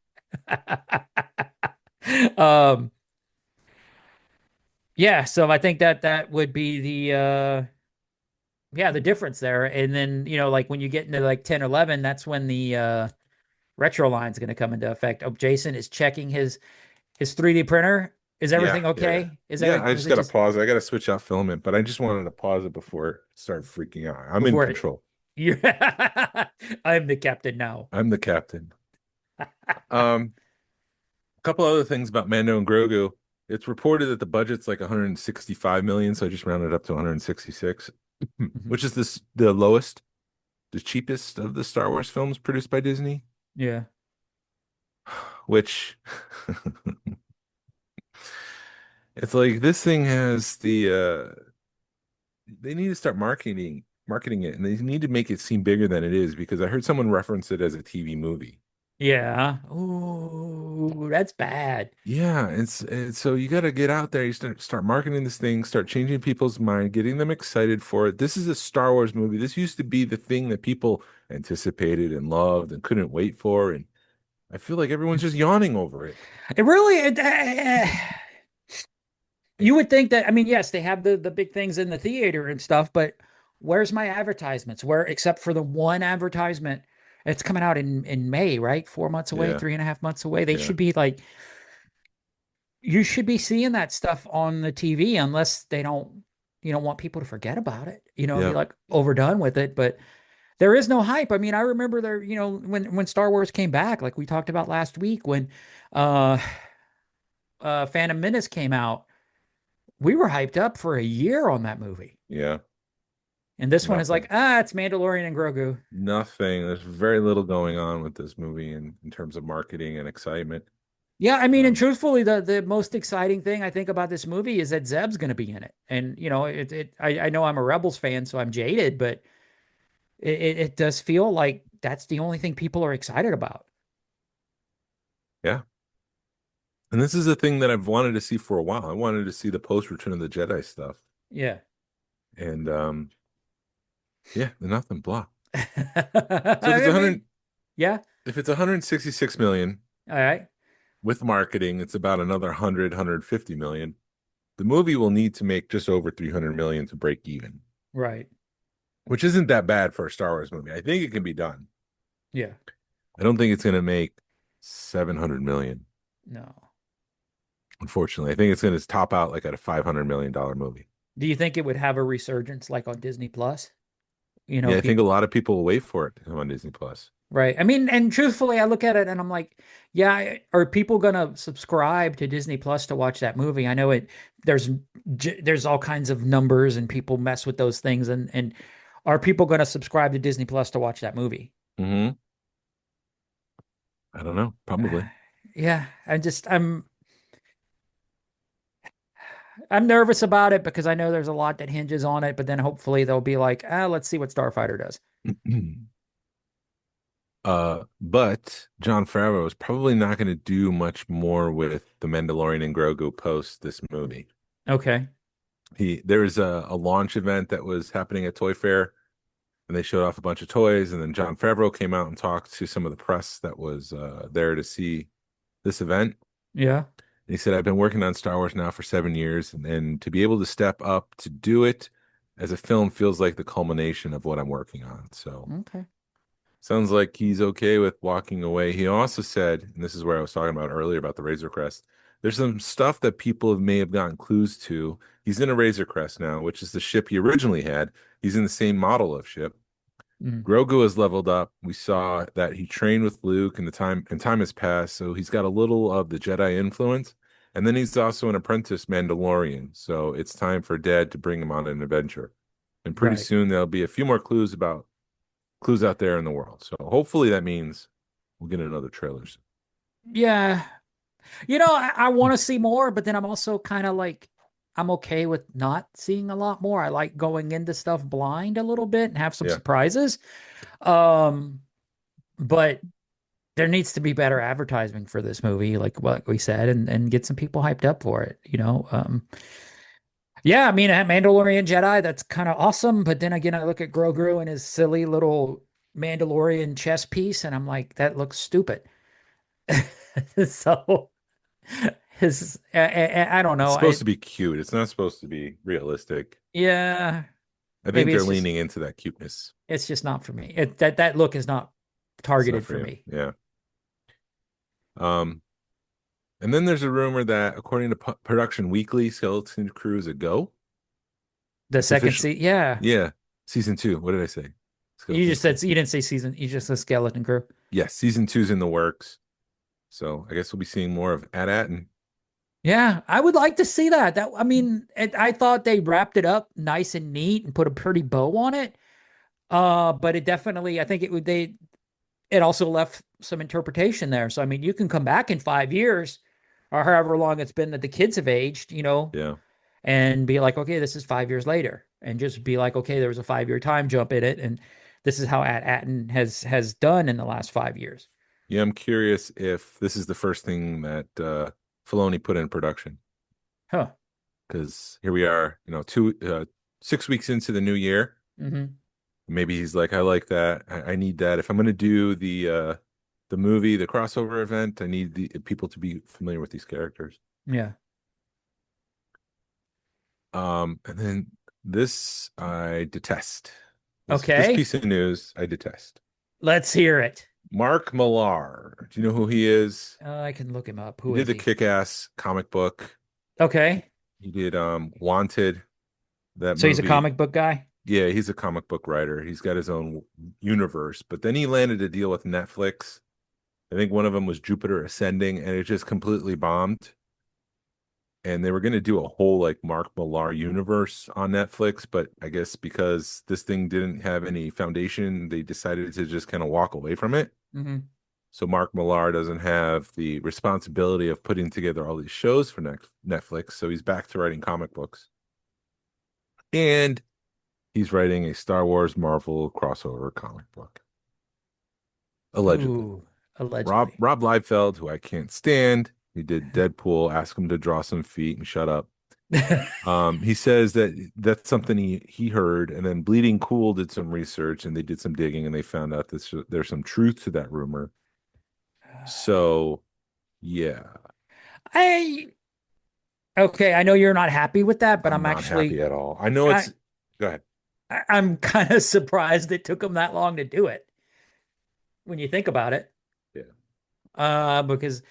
Yeah, so I think that would be the difference there. And then, like when you get into like 10, 11, that's when the retro line is going to come into effect. Oh, Jason is checking his 3D printer. Is everything okay? I just got to pause. I got to switch out filament, but I just wanted to pause it before it started freaking out. I'm in control. I'm the captain now. I'm the captain. A couple other things about Mando and Grogu. It's reported that the budget's like 165 million, so I just rounded up to 166, which is the lowest, the cheapest of the Star Wars films produced by Disney. Yeah. Which it's like this thing has they need to start marketing it, and they need to make it seem bigger than it is, because I heard someone reference it as a TV movie. Yeah. Ooh, that's bad. Yeah, it's so you got to get out there, you start marketing this thing, start changing people's mind, getting them excited for it. This is a Star Wars movie. This used to be the thing that people anticipated and loved and couldn't wait for, and I feel like everyone's just yawning over it. It really, you would think that, I mean, yes, they have the big things in the theater and stuff, but where's my advertisements? Where, except for the one advertisement, it's coming out in May, right? 4 months away, Yeah. 3.5 months away. They Yeah. should be like, you should be seeing that stuff on the TV, unless they don't, want people to forget about it, be Yeah. like overdone with it. But there is no hype. I mean, I remember there, when Star Wars came back, like we talked about last week, when Phantom Menace came out, we were hyped up for a year on that movie. Yeah. And this one is Nothing. like, it's Mandalorian and Grogu. Nothing. There's very little going on with this movie in terms of marketing and excitement. Yeah, I mean, and truthfully, the most exciting thing I think about this movie is that Zeb's going to be in it. And, I know I'm a Rebels fan, so I'm jaded, but it does feel like that's the only thing people are excited about. Yeah. And this is a thing that I've wanted to see for a while. I wanted to see the post Return of the Jedi stuff. Yeah. And yeah, nothing, blah. So So if it's 100, yeah. if it's 166 million, All right. with marketing, it's about another 150 million. The movie will need to make just over 300 million to break even. Right. Which isn't that bad for a Star Wars movie. I think it can be done. Yeah. I don't think it's going to make 700 million. No. Unfortunately, I think it's going to top out like at a $500 million movie. Do you think it would have a resurgence like on Disney Plus? Yeah, I think a lot of people will wait for it to come on Disney Plus. Right. I mean, and truthfully, I look at it and I'm like, yeah, are people going to subscribe to Disney Plus to watch that movie? I know there's all kinds of numbers and people mess with those things. And are people going to subscribe to Disney Plus to watch that movie? Mm-hmm. I don't know. Probably. Yeah. I'm nervous about it because I know there's a lot that hinges on it, but then hopefully they'll be like, let's see what Starfighter does. But Jon Favreau is probably not going to do much more with the Mandalorian and Grogu post this movie. Okay. There was a launch event that was happening at Toy Fair, and they showed off a bunch of toys, and then Jon Favreau came out and talked to some of the press that was there to see this event. Yeah. He said, I've been working on Star Wars now for 7 years, and to be able to step up to do it as a film feels like the culmination of what I'm working on. So okay. Sounds like he's okay with walking away. He also said, and this is where I was talking about earlier about the Razor Crest, there's some stuff that people may have gotten clues to. He's in a Razor Crest now, which is the ship he originally had. He's in the same model of ship. Grogu has leveled up. We saw that he trained with Luke, and time has passed, so he's got a little of the Jedi influence. And then he's also an apprentice Mandalorian, so it's time for Dad to bring him on an adventure. And pretty soon there'll be a few more clues out there in the world. So hopefully that means we'll get another trailer soon. Yeah. I want to see more, but then I'm also kind of like, I'm okay with not seeing a lot more. I like going into stuff blind a little bit and have some surprises. But there needs to be better advertising for this movie, like what we said, and get some people hyped up for it, Yeah, I mean, Mandalorian Jedi, that's kind of awesome. But then again, I look at Grogu and his silly little Mandalorian chess piece, and I'm like, that looks stupid. So I don't know. It's supposed to be cute. It's not supposed to be realistic. Yeah. I think they're leaning into that cuteness. It's just not for me. That look is not targeted for me. Yeah. And then there's a rumor that, according to Production Weekly, Skeleton Crew is a go. The second season, yeah. Yeah. Season 2. What did I say? You just Crew. said you didn't say season. You just said Skeleton Crew. Yes, season 2's in the works. So I guess we'll be seeing more of AT-AT. And Yeah, I would like to see that. I mean, I thought they wrapped it up nice and neat and put a pretty bow on it. But it definitely, I think it also left some interpretation there. So I mean, you can come back in 5 years or however long it's been that the kids have aged, yeah. and be like, okay, this is 5 years later, and just be like, okay, there was a 5-year time jump in it, and this is how Atten has done in the last 5 years. Yeah, I'm curious if this is the first thing that Filoni put in production. Huh. Because here we are, 6 weeks into the new year. Mm-hmm. Maybe he's like, I like that. I need that. If I'm going to do the movie, the crossover event, I need the people to be familiar with these characters. Yeah. And then this I detest. This piece of news I detest. Let's hear it. Mark Millar. Do you know who he is? I can look him up. He did the Kick-Ass comic book. Okay. He did Wanted. So he's a comic book guy? Yeah, he's a comic book writer. He's got his own universe. But then he landed a deal with Netflix. I think one of them was Jupiter Ascending, and it just completely bombed. And they were going to do a whole like Mark Millar universe on Netflix, but I guess because this thing didn't have any foundation, they decided to just kind of walk away from it. Mm-hmm. So Mark Millar doesn't have the responsibility of putting together all these shows for Netflix. So he's back to writing comic books. And he's writing a Star Wars Marvel crossover comic book. Allegedly. Ooh, allegedly. Rob Liefeld, who I can't stand. He did Deadpool. Ask him to draw some feet and shut up. He says that that's something he heard, and then Bleeding Cool did some research and they did some digging and they found out that there's some truth to that rumor. So, yeah. Okay, I know you're not happy with that, but I'm not actually happy at all. I know it's. Go ahead. I'm kind of surprised it took him that long to do it. When you think about it, yeah. Because.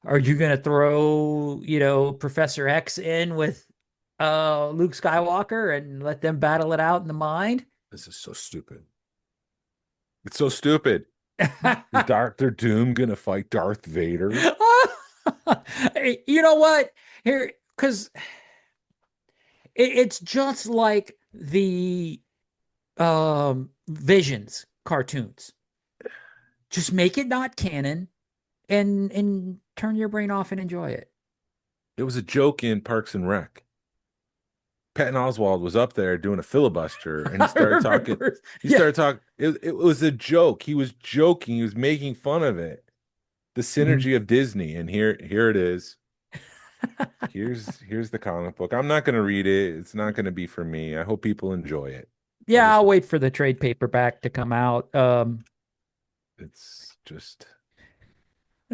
Are you going to throw, Professor X in with Luke Skywalker and let them battle it out in the mind? This is so stupid. It's so stupid. Is Dr. Doom going to fight Darth Vader? You know what? Here, because it's just like the Visions cartoons. Just make it not canon. And turn your brain off and enjoy it. It was a joke in Parks and Rec. Patton Oswalt was up there doing a filibuster, and he started talking. Started talking. It was a joke. He was joking. He was making fun of it. The synergy of Disney, and here it is. Here's the comic book. I'm not going to read it. It's not going to be for me. I hope people enjoy it. Yeah, I'll wait for the trade paperback to come out. It's just.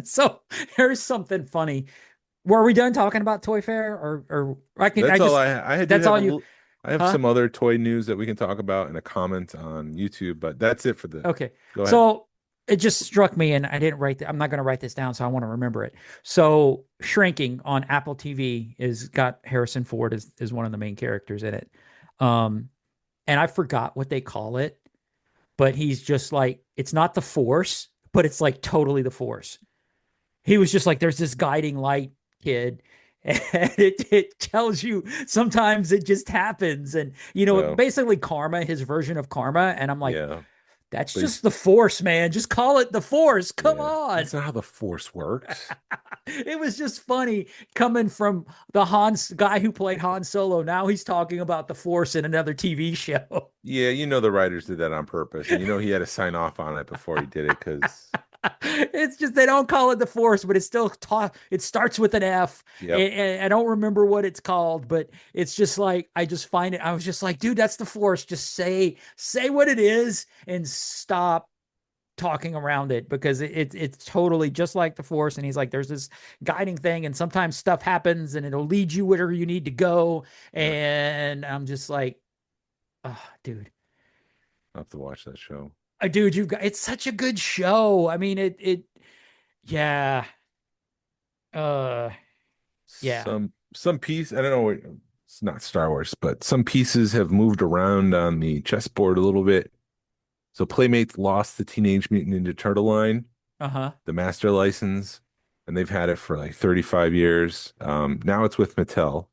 So here's something funny. Were we done talking about Toy Fair, or I can? That's all I had. That's all you. I have some other toy news that we can talk about in a comment on YouTube, but that's it for the. Okay. Go ahead. So it just struck me, and I didn't write. I'm not going to write this down, so I want to remember it. So Shrinking on Apple TV is got Harrison Ford is one of the main characters in it, and I forgot what they call it, but he's just like, it's not the Force, but it's like totally the Force. He was just like, there's this guiding light, kid. And it tells you sometimes it just happens. And, basically karma, his version of karma. And I'm like, that's just the Force, man. Just call it the Force. Come on. That's not how the Force works. It was just funny coming from the guy who played Han Solo. Now he's talking about the Force in another TV show. Yeah, the writers did that on purpose. And he had to sign off on it before he did it because... It's just they don't call it the Force, but it's still it starts with an F. Yep. And I don't remember what it's called, but it's just like I just find it. I was just like, dude, that's the Force. Just say what it is and stop talking around it, because it's totally just like the Force. And he's like, there's this guiding thing, and sometimes stuff happens, and it'll lead you wherever you need to go. And I'm just like, oh, dude, I'll have to watch that show. Dude, it's such a good show. I mean, yeah. Yeah. Some piece, I don't know, it's not Star Wars, but some pieces have moved around on the chessboard a little bit. So Playmates lost the Teenage Mutant Ninja Turtle line, the master license, and they've had it for like 35 years. Now it's with Mattel.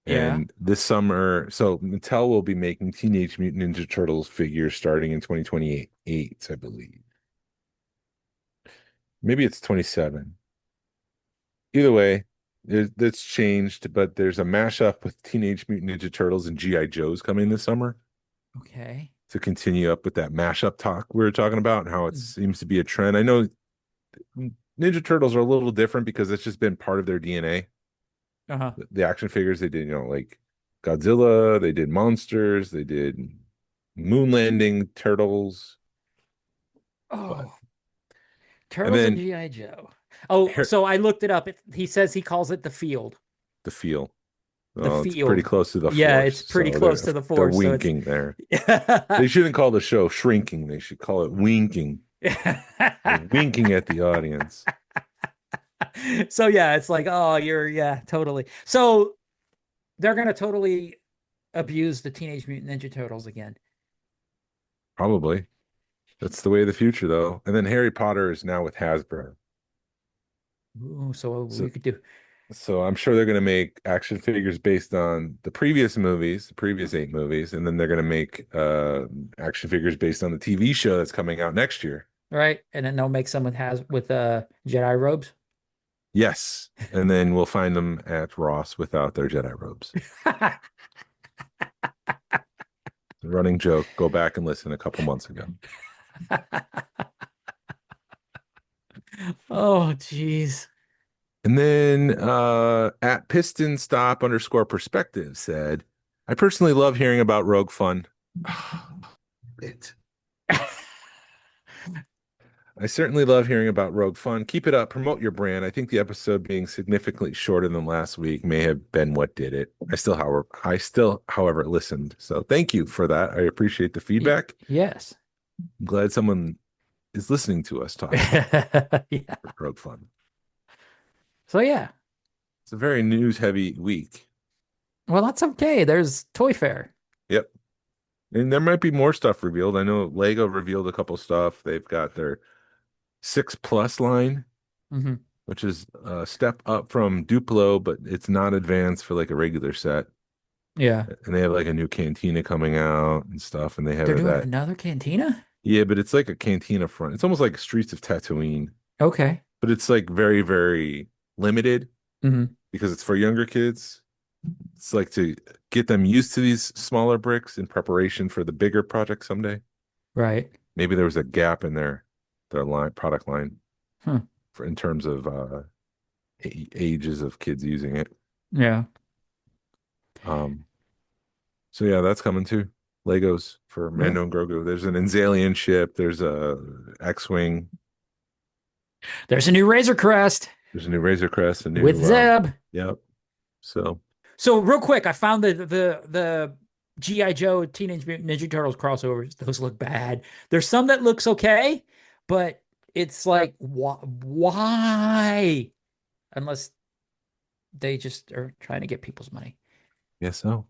And this summer, so Mattel will be making Teenage Mutant Ninja Turtles figures starting in 2028, I believe. Maybe it's 27. Either way, that's changed, but there's a mashup with Teenage Mutant Ninja Turtles and G.I. Joes coming this summer. Okay. To continue up with that mashup talk we were talking about and how it seems to be a trend. I know Ninja Turtles are a little different because it's just been part of their DNA. The action figures they did, like Godzilla, they did monsters, they did moon landing turtles. Turtles and G.I. Joe. So I looked it up. He says he calls it the field. The field. It's pretty close to the Force. Yeah, it's pretty close to the Force. They're winking there. They shouldn't call the show shrinking. They should call it winking. Winking at the audience. So yeah, it's like, totally. So they're going to totally abuse the Teenage Mutant Ninja Turtles again. Probably. That's the way of the future, though. And then Harry Potter is now with Hasbro. Ooh, so we could do. So I'm sure they're going to make action figures based on the previous movies, the previous 8 movies, and then they're going to make action figures based on the TV show that's coming out next year. Right, and then they'll make some with Jedi robes. Yes, and then we'll find them at Ross without their Jedi robes. Running joke. Go back and listen a couple months ago. Oh, jeez. And then at Piston Stop _perspective said, I personally love hearing about Rogue Fun. I certainly love hearing about Rogue Fun. Keep it up. Promote your brand. I think the episode being significantly shorter than last week may have been what did it. I still, however, listened. So thank you for that. I appreciate the feedback. Yes. I'm glad someone is listening to us talk about Rogue Fun. So yeah. It's a very news-heavy week. Well, that's okay. There's Toy Fair. Yep. And there might be more stuff revealed. I know Lego revealed a couple stuff. They've got their 6+ line, which is a step up from Duplo, but it's not advanced for like a regular set. Yeah. And they have like a new cantina coming out and stuff. And they have They're doing another cantina? Yeah, but it's like a cantina front. It's almost like Streets of Tatooine. Okay. But it's like very, very limited because it's for younger kids. It's like to get them used to these smaller bricks in preparation for the bigger project someday. Right. Maybe there was a gap in their product line in terms of ages of kids using it. Yeah. So yeah, that's coming too. Legos for Mando and Grogu. There's an Anzalian ship. There's a X-wing. There's a new Razor Crest. There's a new Razor Crest. With Zeb. Yep. So real quick, I found the G.I. Joe Teenage Mutant Ninja Turtles crossovers. Those look bad. There's some that looks okay, but it's like, why? Unless they just are trying to get people's money. Yes, so.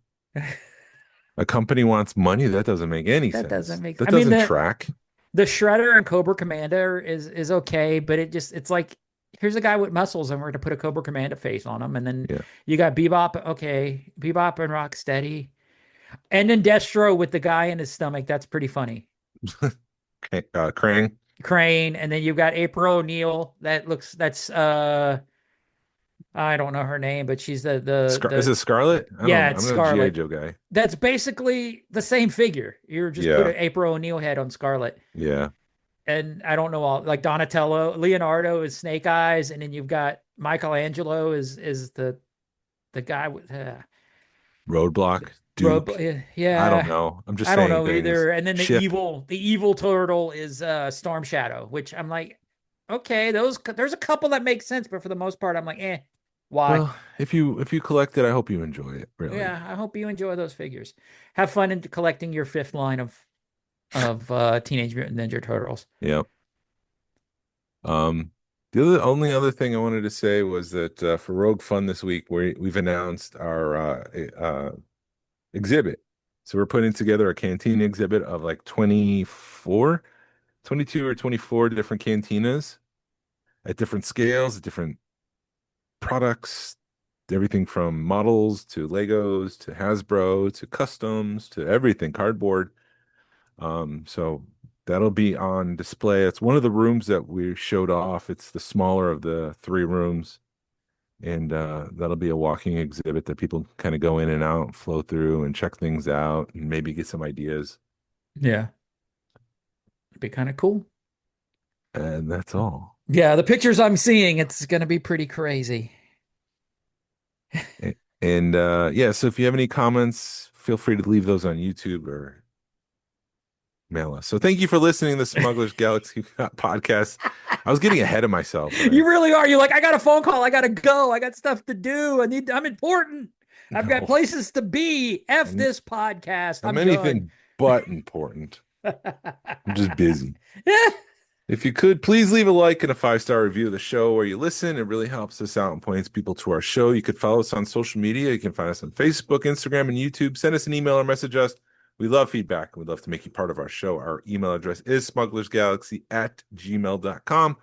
A company wants money? That doesn't make any sense. That doesn't make sense. That doesn't track. The Shredder and Cobra Commander is okay, but it's like, here's a guy with muscles and we're going to put a Cobra Commander face on him. And then you got Bebop. Okay. Bebop and Rocksteady. And then Destro with the guy in his stomach. That's pretty funny. Krang. And then you've got April O'Neil. That's I don't know her name, but she's the is it Scarlet? It's Scarlet. I'm a G.I. Joe guy. That's basically the same figure. You're just put an April O'Neil head on Scarlet. Yeah. And I don't know all, like Donatello, Leonardo is Snake Eyes, and then you've got Michelangelo is the guy with Roadblock. Duke. Yeah. I don't know. I'm just I saying. don't know things. either. And then the evil turtle is Storm Shadow, which I'm like, okay, there's a couple that make sense, but for the most part, I'm like, why? Well, if you collect it, I hope you enjoy it. Really. Yeah, I hope you enjoy those figures. Have fun in collecting your 5th line of Teenage Mutant Ninja Turtles. Yep. The only other thing I wanted to say was that for Rogue Fun this week, we've announced our exhibit. So we're putting together a canteen exhibit of like 22 or 24 different cantinas at different scales, different products, everything from models to Legos to Hasbro to customs to everything, cardboard. So that'll be on display. It's one of the rooms that we showed off. It's the smaller of the 3 rooms. And that'll be a walking exhibit that people kind of go in and out, flow through and check things out and maybe get some ideas. Yeah. It'd be kind of cool. And that's all. Yeah, the pictures I'm seeing, it's going to be pretty crazy. And yeah, so if you have any comments, feel free to leave those on YouTube or mail us. So thank you for listening to the Smugglers Galaxy Podcast. I was getting ahead of myself. You really are. You're like, I got a phone call. I got to go. I got stuff to do. I'm important. I've got places to be. This podcast. I'm anything but important. I'm just busy. If you could, please leave a like and a 5-star review of the show where you listen. It really helps us out and points people to our show. You could follow us on social media. You can find us on Facebook, Instagram, and YouTube. Send us an email or message us. We love feedback. We'd love to make you part of our show. Our email address is smugglersgalaxy@gmail.com.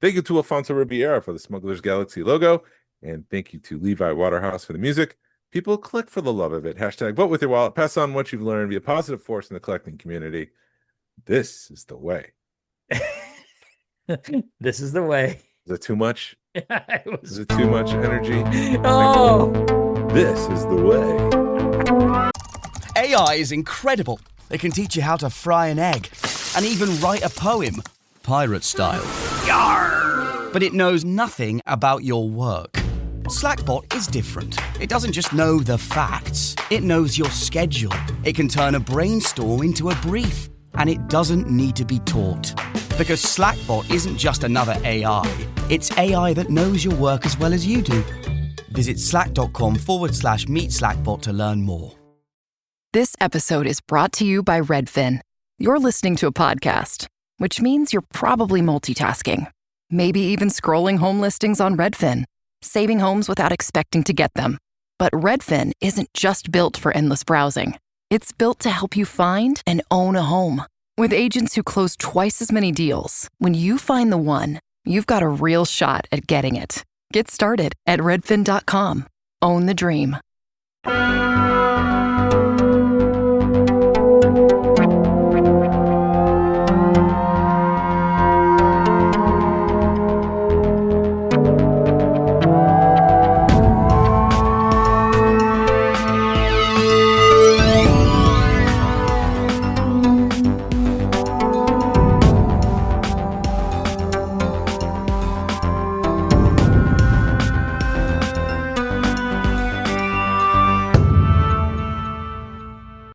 Thank you to Alfonso Riviera for the Smugglers Galaxy logo. And thank you to Levi Waterhouse for the music. People, collect for the love of it. Hashtag vote with your wallet. Pass on what you've learned. Be a positive force in the collecting community. This is the way. This is the way. Is it too much? It Is it too much energy? Oh. This is the way. AI is incredible. It can teach you how to fry an egg and even write a poem, pirate style. Yarr! But it knows nothing about your work. Slackbot is different. It doesn't just know the facts. It knows your schedule. It can turn a brainstorm into a brief. And it doesn't need to be taught. Because Slackbot isn't just another AI. It's AI that knows your work as well as you do. Visit slack.com/meet Slackbot to learn more. This episode is brought to you by Redfin. You're listening to a podcast, which means you're probably multitasking. Maybe even scrolling home listings on Redfin, saving homes without expecting to get them. But Redfin isn't just built for endless browsing. It's built to help you find and own a home. With agents who close twice as many deals, when you find the one, you've got a real shot at getting it. Get started at redfin.com. Own the dream.